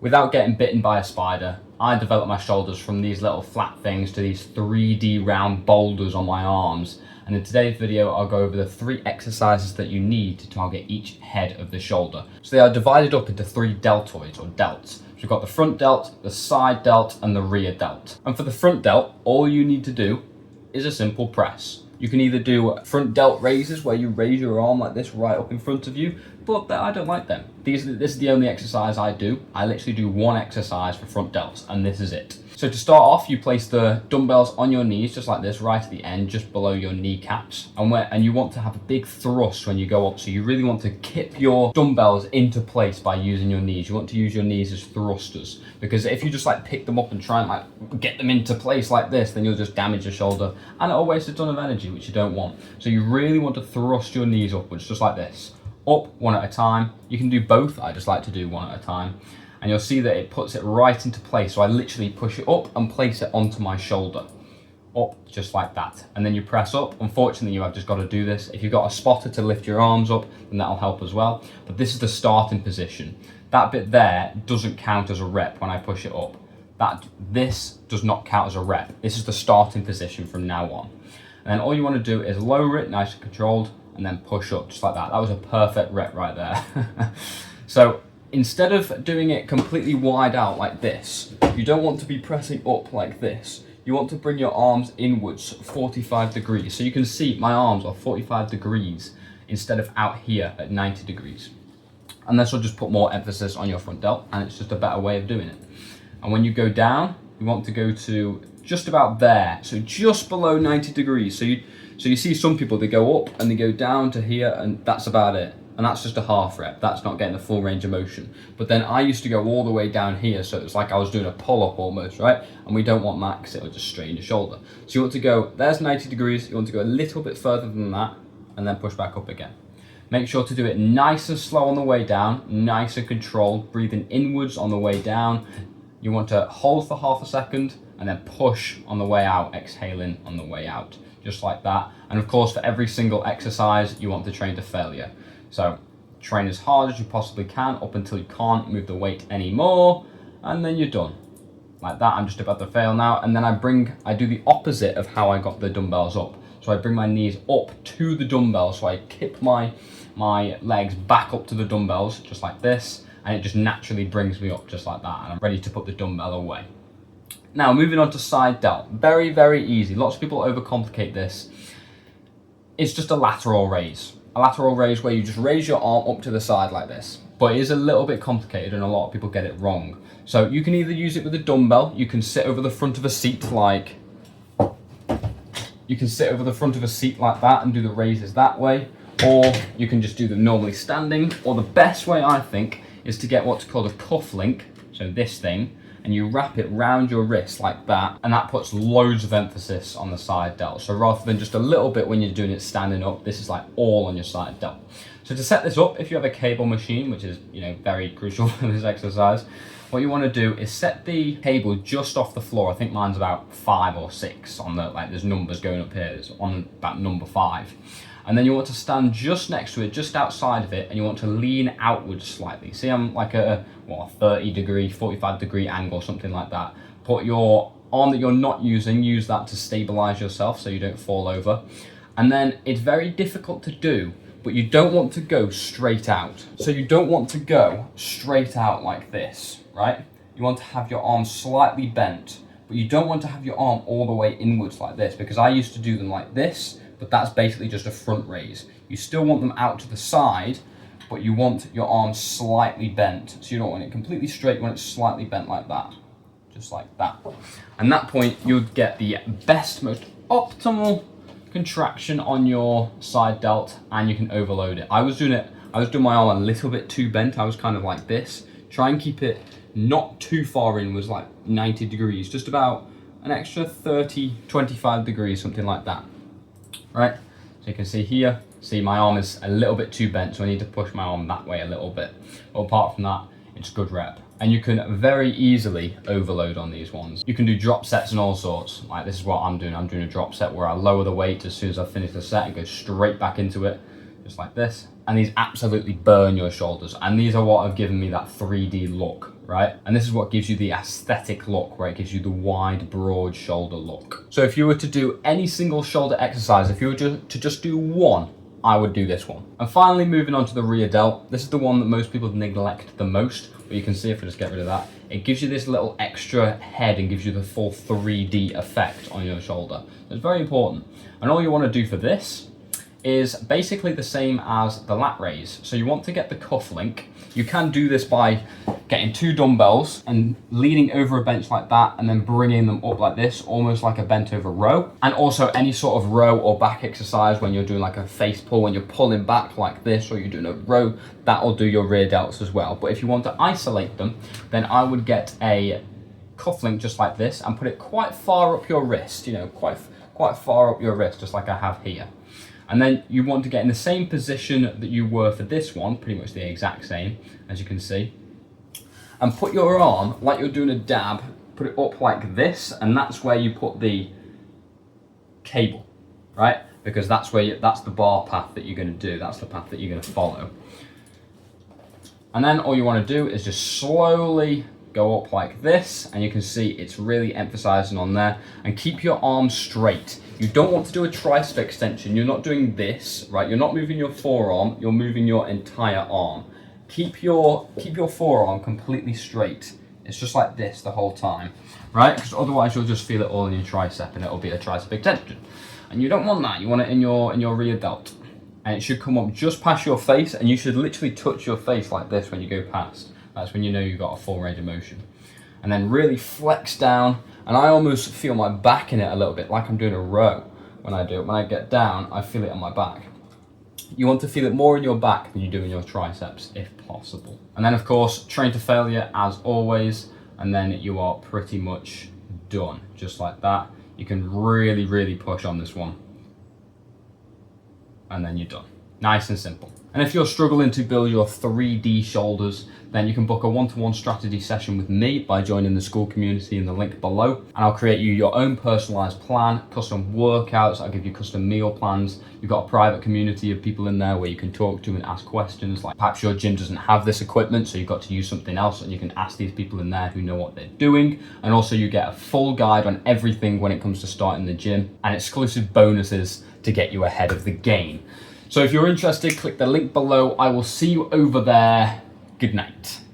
Without getting bitten by a spider, I developed my shoulders from these little flat things to these 3D round boulders on my arms. And in today's video, I'll go over the 3 exercises that you need to target each head of the shoulder. So they are divided up into 3 deltoids or delts. So we've got the front delt, the side delt, and the rear delt. And for the front delt, all you need to do is a simple press. You can either do front delt raises where you raise your arm like this right up in front of you, but I don't like them. This is the only exercise I do. I literally do one exercise for front delts, and this is it. So to start off, you place the dumbbells on your knees, just like this, right at the end, just below your kneecaps. And you want to have a big thrust when you go up. So you really want to kip your dumbbells into place by using your knees. You want to use your knees as thrusters, because if you just like pick them up and try and like get them into place like this, then you'll just damage your shoulder and it'll waste a ton of energy, which you don't want. So you really want to thrust your knees upwards, just like this. Up one at a time. You can do both. I just like to do one at a time. And you'll see that it puts it right into place. So I literally push it up and place it onto my shoulder. Up, just like that. And then you press up. Unfortunately, you have just got to do this. If you've got a spotter to lift your arms up, then that'll help as well. But this is the starting position. That bit there doesn't count as a rep when I push it up. This does not count as a rep. This is the starting position from now on. And then all you want to do is lower it, nice and controlled, and then push up, just like that. That was a perfect rep right there. So instead of doing it completely wide out like this, you don't want to be pressing up like this. You want to bring your arms inwards 45 degrees. So you can see my arms are 45 degrees instead of out here at 90 degrees. And this will just put more emphasis on your front delt, and it's just a better way of doing it. And when you go down, you want to go to just about there, so just below 90 degrees. So you see some people, they go up and they go down to here, and that's about it. And that's just a half rep. That's not getting the full range of motion. But then I used to go all the way down here, so it's like I was doing a pull-up almost, right? And we don't want that because it will just strain your shoulder. So you want to go, there's 90 degrees, you want to go a little bit further than that, and then push back up again. Make sure to do it nice and slow on the way down, nice and controlled, breathing inwards on the way down. You want to hold for half a second, and then push on the way out, exhaling on the way out, just like that. And of course, for every single exercise, you want to train to failure. So train as hard as you possibly can up until you can't move the weight anymore, and then you're done. Like that. I'm just about to fail now, and then I do the opposite of how I got the dumbbells up. So I bring my knees up to the dumbbells, so I kip my legs back up to the dumbbells, just like this, and it just naturally brings me up just like that, and I'm ready to put the dumbbell away. Now, moving on to side delt. Very, very easy. Lots of people overcomplicate this. It's just a lateral raise. A lateral raise where you just raise your arm up to the side like this. But it is a little bit complicated and a lot of people get it wrong. So you can either use it with a dumbbell, you can sit over the front of a seat like that and do the raises that way. Or you can just do them normally standing. Or the best way, I think, is to get what's called a cuff link, so this thing, and you wrap it round your wrist like that, and that puts loads of emphasis on the side delt. So rather than just a little bit when you're doing it standing up, this is like all on your side delt. So to set this up, if you have a cable machine, which is very crucial for this exercise, what you want to do is set the cable just off the floor. I think mine's about 5 or 6 on the, there's numbers going up here, it's on about number 5. And then you want to stand just next to it, just outside of it, and you want to lean outwards slightly. See, I'm like a 30 degree, 45 degree angle, something like that. Put your arm that you're not using, use that to stabilize yourself so you don't fall over. And then it's very difficult to do, but you don't want to go straight out. So you don't want to go straight out like this, right? You want to have your arm slightly bent, but you don't want to have your arm all the way inwards like this, because I used to do them like this, but that's basically just a front raise. You still want them out to the side, but you want your arm slightly bent. So you don't want it completely straight, you want it slightly bent like that, just like that. And at that point, you'll get the best, most optimal contraction on your side delt, and you can overload it. I was doing my arm a little bit too bent. I was kind of like this. Try and keep it not too far in, was like 90 degrees, just about an extra 30, 25 degrees, something like that. Right, so you can see here, my arm is a little bit too bent, so I need to push my arm that way a little bit. But apart from that, it's good rep. And you can very easily overload on these ones. You can do drop sets and all sorts. Like this is what I'm doing. I'm doing a drop set where I lower the weight as soon as I finish the set and go straight back into it, just like this. And these absolutely burn your shoulders. And these are what have given me that 3D look right? And this is what gives you the aesthetic look, where it gives you the wide, broad shoulder look. So if you were to do any single shoulder exercise, if you were to just do one, I would do this one. And finally, moving on to the rear delt. This is the one that most people neglect the most, but you can see if we just get rid of that, it gives you this little extra head and gives you the full 3D effect on your shoulder. So it's very important. And all you want to do for this is basically the same as the lat raise. So you want to get the cuff link. You can do this by getting 2 dumbbells and leaning over a bench like that and then bringing them up like this, almost like a bent over row. And also any sort of row or back exercise when you're doing like a face pull, when you're pulling back like this, or you're doing a row, that'll do your rear delts as well. But if you want to isolate them, then I would get a cuff link just like this and put it quite far up your wrist, you know, quite far up your wrist, just like I have here. And then you want to get in the same position that you were for this one, pretty much the exact same, as you can see. And put your arm, like you're doing a dab, put it up like this, and that's where you put the cable, right? Because that's the bar path that you're gonna do, that's the path that you're gonna follow. And then all you wanna do is just slowly go up like this, and you can see it's really emphasizing on there. And keep your arms straight. You don't want to do a tricep extension. You're not doing this, right? You're not moving your forearm, you're moving your entire arm. Keep your forearm completely straight. It's just like this the whole time, right? Because otherwise you'll just feel it all in your tricep and it'll be a tricep extension. And you don't want that. You want it in your rear delt. And it should come up just past your face, and you should literally touch your face like this when you go past. That's when you know you've got a full range of motion. And then really flex down, and I almost feel my back in it a little bit, like I'm doing a row when I do it. When I get down, I feel it on my back. You want to feel it more in your back than you do in your triceps, if possible. And then of course, train to failure as always, and then you are pretty much done, just like that. You can really, really push on this one. And then you're done. Nice and simple. And if you're struggling to build your 3D shoulders, then you can book a one-to-one strategy session with me by joining the school community in the link below. And I'll create you your own personalized plan, custom workouts, I'll give you custom meal plans. You've got a private community of people in there where you can talk to and ask questions, like perhaps your gym doesn't have this equipment, so you've got to use something else, and you can ask these people in there who know what they're doing. And also you get a full guide on everything when it comes to starting the gym, and exclusive bonuses to get you ahead of the game. So if you're interested, click the link below. I will see you over there. Good night.